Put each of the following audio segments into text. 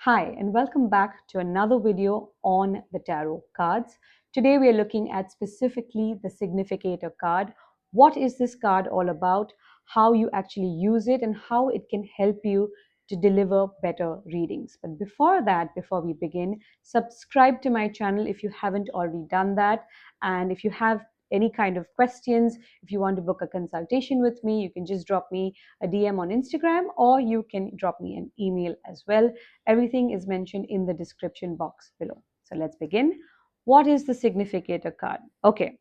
Hi, and welcome back to another video on the tarot cards. Today we are looking at specifically the significator card. What is this card all about? How you actually use it and how it can help you to deliver better readings. But before that, before we begin, subscribe to my channel if you haven't already done that. And if you have any kind of questions, if you want to book a consultation with me, you can just drop me a DM on Instagram or you can drop me an email as well. Everything is mentioned in the description box below. So let's begin. What is the significator card? Okay,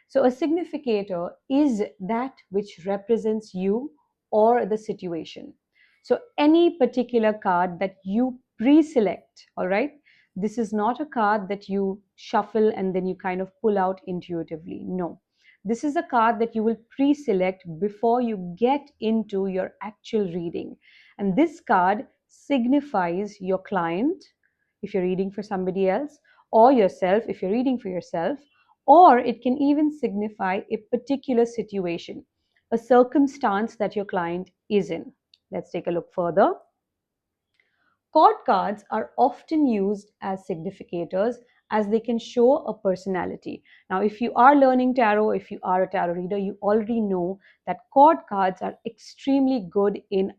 so a significator is that which represents you or the situation. So any particular card that you pre-select, all right? This is not a card that you shuffle and then you kind of pull out intuitively. No. This is a card that you will pre-select before you get into your actual reading. And this card signifies your client, if you're reading for somebody else, or yourself, if you're reading for yourself, or it can even signify a particular situation, a circumstance that your client is in. Let's take a look further. Court cards are often used as significators as they can show a personality. Now, if you are learning tarot, if you are a tarot reader, you already know that court cards are extremely good in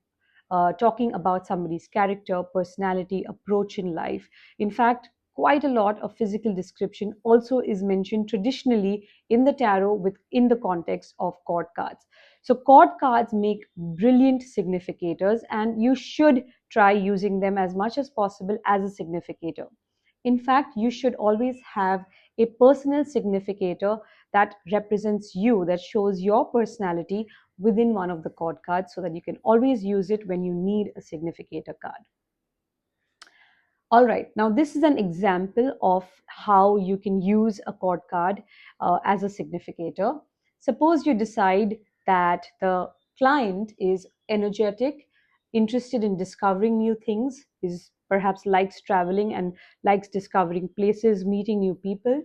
talking about somebody's character, personality, approach in life. In fact, quite a lot of physical description also is mentioned traditionally in the tarot within the context of court cards. So court cards make brilliant significators and you should try using them as much as possible as a significator. In fact, you should always have a personal significator that represents you, that shows your personality within one of the court cards so that you can always use it when you need a significator card. All right, now this is an example of how you can use a court card as a significator. Suppose you decide that the client is energetic, interested in discovering new things, is perhaps likes traveling and likes discovering places, meeting new people,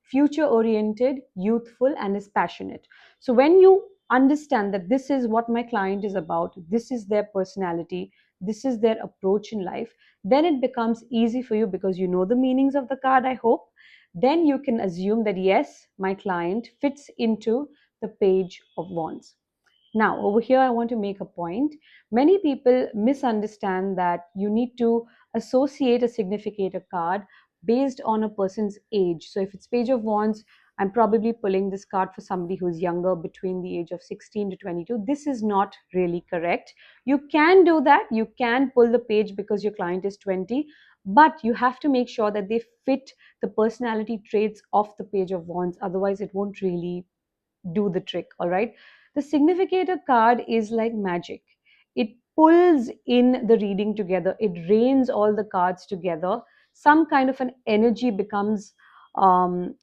future oriented, youthful, and is passionate. So when you understand that this is what my client is about, this is their personality, this is their approach in life, then it becomes easy for you because you know the meanings of the card, I hope. Then you can assume that yes, my client fits into the Page of Wands. Now, over here, I want to make a point. Many people misunderstand that you need to associate a significator card based on a person's age. So, if it's Page of Wands, I'm probably pulling this card for somebody who's younger, between the age of 16 to 22. This is not really correct. You can do that. You can pull the page because your client is 20, but you have to make sure that they fit the personality traits of the Page of Wands. Otherwise, it won't really do the trick. All right, the significator card is like magic. It pulls in the reading together, it rains all the cards together. Some kind of an energy becomes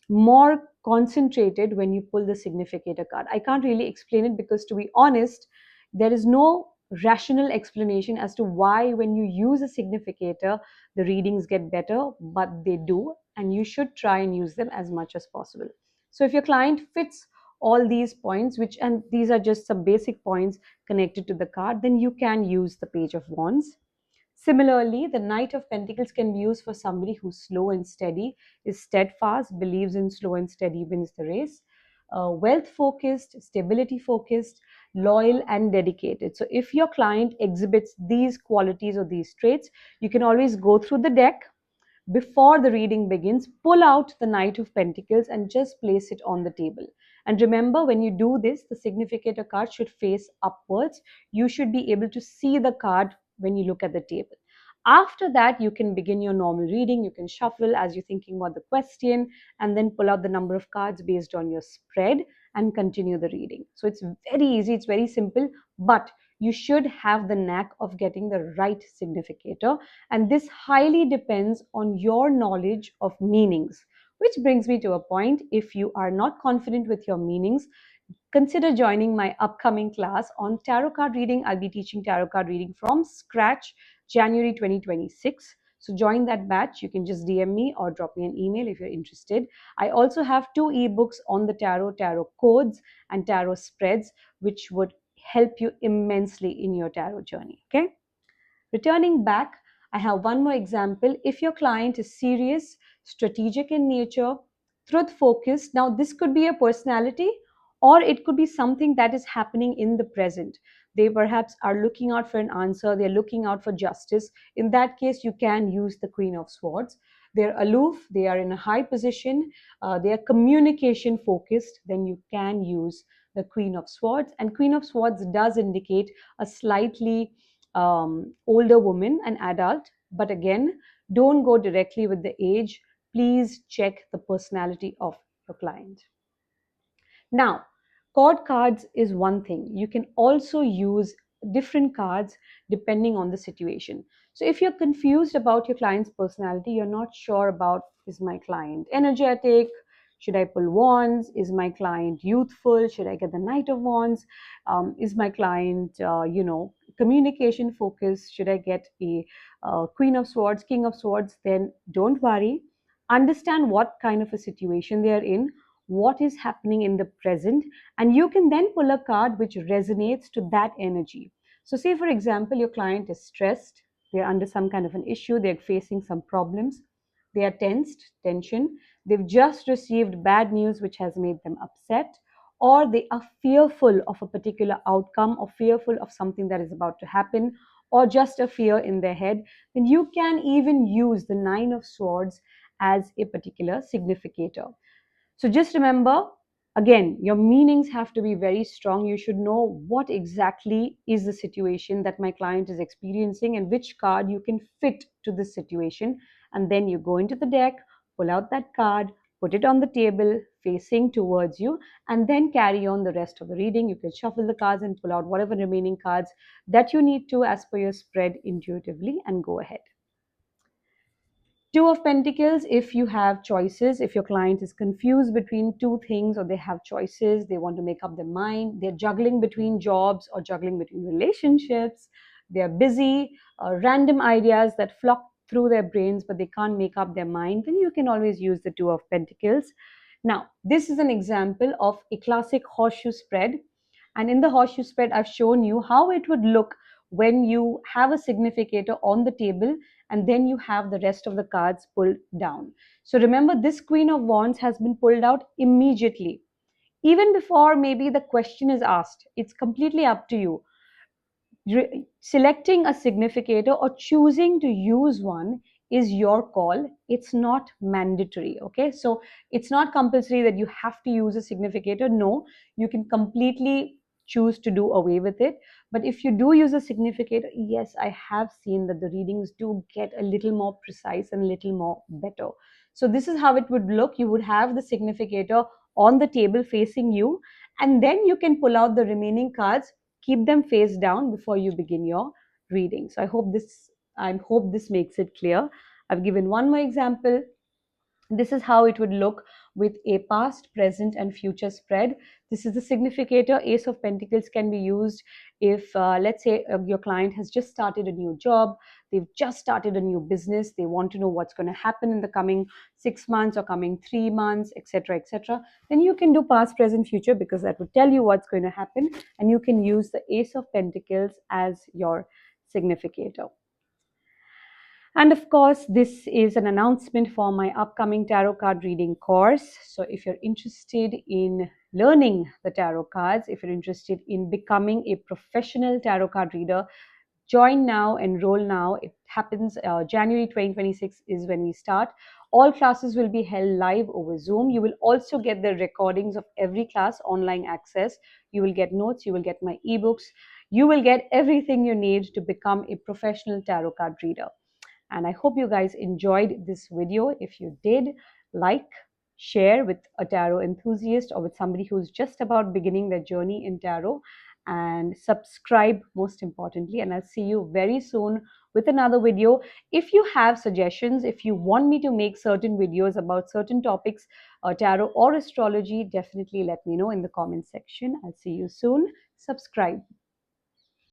more concentrated when you pull the significator card. I can't really explain it because, to be honest, there is no rational explanation as to why when you use a significator the readings get better, but they do, and you should try and use them as much as possible. So if your client fits all these points, which, and these are just some basic points connected to the card, then you can use the Page of Wands. Similarly, the Knight of Pentacles can be used for somebody who's slow and steady, is steadfast, believes in slow and steady wins the race, wealth focused, stability focused, loyal, and dedicated. So if your client exhibits these qualities or these traits, you can always go through the deck before the reading begins, pull out the Knight of Pentacles and just place it on the table. And remember, when you do this, the significator card should face upwards. You should be able to see the card when you look at the table. After that, you can begin your normal reading. You can shuffle as you're thinking about the question and then pull out the number of cards based on your spread and continue the reading. So it's very easy, it's very simple, but you should have the knack of getting the right significator. And this highly depends on your knowledge of meanings. Which brings me to a point: if you are not confident with your meanings, consider joining my upcoming class on tarot card reading. I'll be teaching tarot card reading from scratch January 2026. So join that batch. You can just DM me or drop me an email if you're interested. I also have 2 ebooks on the tarot codes and tarot spreads, which would help you immensely in your tarot journey. Okay. Returning back, I have one more example. If your client is serious, strategic in nature, truth focused, now this could be a personality or it could be something that is happening in the present. They perhaps are looking out for an answer, they're looking out for justice. In that case, you can use the Queen of Swords. They're aloof, they are in a high position, they are communication focused, then you can use the Queen of Swords. And Queen of Swords does indicate a slightly older woman, an adult. But again, don't go directly with the age. Please check the personality of your client. Now, chord cards is one thing. You can also use different cards depending on the situation. So, if you're confused about your client's personality, you're not sure about, is my client energetic? Should I pull wands? Is my client youthful? Should I get the Knight of Wands? Is my client, communication focused? Should I get a Queen of Swords, King of Swords? Then don't worry. Understand what kind of a situation they are in, what is happening in the present, and you can then pull a card which resonates to that energy. So, say for example, your client is stressed, they're under some kind of an issue, they're facing some problems, they are tensed, tension, they've just received bad news which has made them upset, or they are fearful of a particular outcome or fearful of something that is about to happen, or just a fear in their head. Then you can even use the Nine of Swords as a particular significator. So just remember, again, your meanings have to be very strong. You should know what exactly is the situation that my client is experiencing and which card you can fit to this situation. And then you go into the deck, pull out that card, put it on the table facing towards you, and then carry on the rest of the reading. You can shuffle the cards and pull out whatever remaining cards that you need to as per your spread intuitively and go ahead. Two of Pentacles, if you have choices, if your client is confused between two things or they have choices, they want to make up their mind, they're juggling between jobs or juggling between relationships, they're busy, random ideas that flock through their brains but they can't make up their mind, then you can always use the Two of Pentacles. Now, this is an example of a classic horseshoe spread. And in the horseshoe spread, I've shown you how it would look when you have a significator on the table and then you have the rest of the cards pulled down. So remember, this Queen of Wands has been pulled out immediately. Even before maybe the question is asked, it's completely up to you. Selecting a significator or choosing to use one is your call. It's not mandatory. Okay, so it's not compulsory that you have to use a significator. No, you can completely choose to do away with it. But if you do use a significator, yes, I have seen that the readings do get a little more precise and a little more better. So this is how it would look. You would have the significator on the table facing you, and then you can pull out the remaining cards, keep them face down before you begin your reading. So I hope this makes it clear. I've given one more example. This is how it would look with a past, present, and future spread. This is the significator. Ace of Pentacles can be used if, let's say, your client has just started a new job, they've just started a new business, they want to know what's going to happen in the coming 6 months or coming 3 months, etc., etc. Then you can do past, present, future because that would tell you what's going to happen, and you can use the Ace of Pentacles as your significator. And of course, this is an announcement for my upcoming tarot card reading course. So if you're interested in learning the tarot cards, if you're interested in becoming a professional tarot card reader, join now, enroll now. It happens January 2026 is when we start. All classes will be held live over Zoom. You will also get the recordings of every class, online access. You will get notes, you will get my ebooks, you will get everything you need to become a professional tarot card reader. And I hope you guys enjoyed this video. If you did, like, share with a tarot enthusiast or with somebody who's just about beginning their journey in tarot, and subscribe most importantly. And I'll see you very soon with another video. If you have suggestions, if you want me to make certain videos about certain topics, tarot or astrology, definitely let me know in the comment section. I'll see you soon. Subscribe.